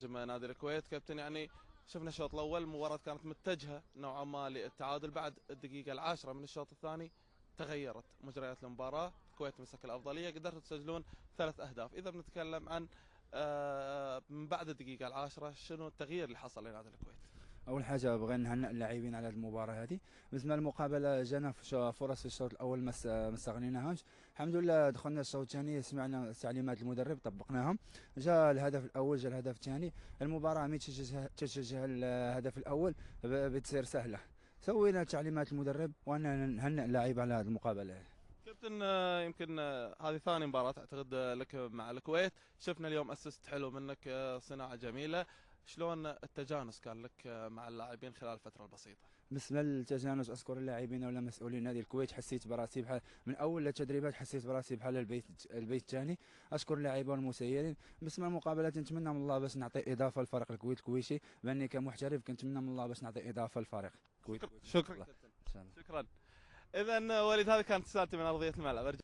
نادي الكويت كابتن، يعني شفنا الشوط الاول المباراه كانت متجهه نوعا ما للتعادل. بعد الدقيقه العاشره من الشوط الثاني تغيرت مجريات المباراه، الكويت مسك الافضليه، قدرتوا تسجلون 3 اهداف. اذا بنتكلم عن من بعد الدقيقه العاشره، شنو التغيير اللي حصل لنادي الكويت؟ اول حاجه بغينا نهنئ اللاعبين على هذه المباراه هذه. بالنسبه للمقابله جانا فرص في الشوط الاول ما استغليناهمش. الحمد لله دخلنا الشوط الثاني، سمعنا تعليمات المدرب طبقناهم. جاء الهدف الاول، جاء الهدف الثاني. المباراه مي تشجع الهدف الاول بتصير سهله. سوينا تعليمات المدرب وانا نهنئ اللاعب على هذه المقابله. كابتن، يمكن هذه ثاني مباراة اعتقد لك مع الكويت. شفنا اليوم اسيست حلو منك، صناعة جميلة. شلون التجانس كان لك مع اللاعبين خلال الفترة البسيطة؟ بالنسبه للتجانس، اذكر اللاعبين ولا مسؤولين نادي الكويت، حسيت براسي بحال من اول التدريبات، حسيت براسي بحال البيت الثاني. اشكر اللاعبين والمسيرين. بالنسبه للمقابلات، نتمنى من الله باش نعطي اضافه للفريق الكويت الكويتي، باني كمحترف كنتمنى من الله باش نعطي اضافه للفريق الكويت شكرا الكويتي ان شاء شكرا الله. كابتن. إن شاء الله. شكرا. اذا وليد، هذه كانت رسالتي من ارضية الملعب.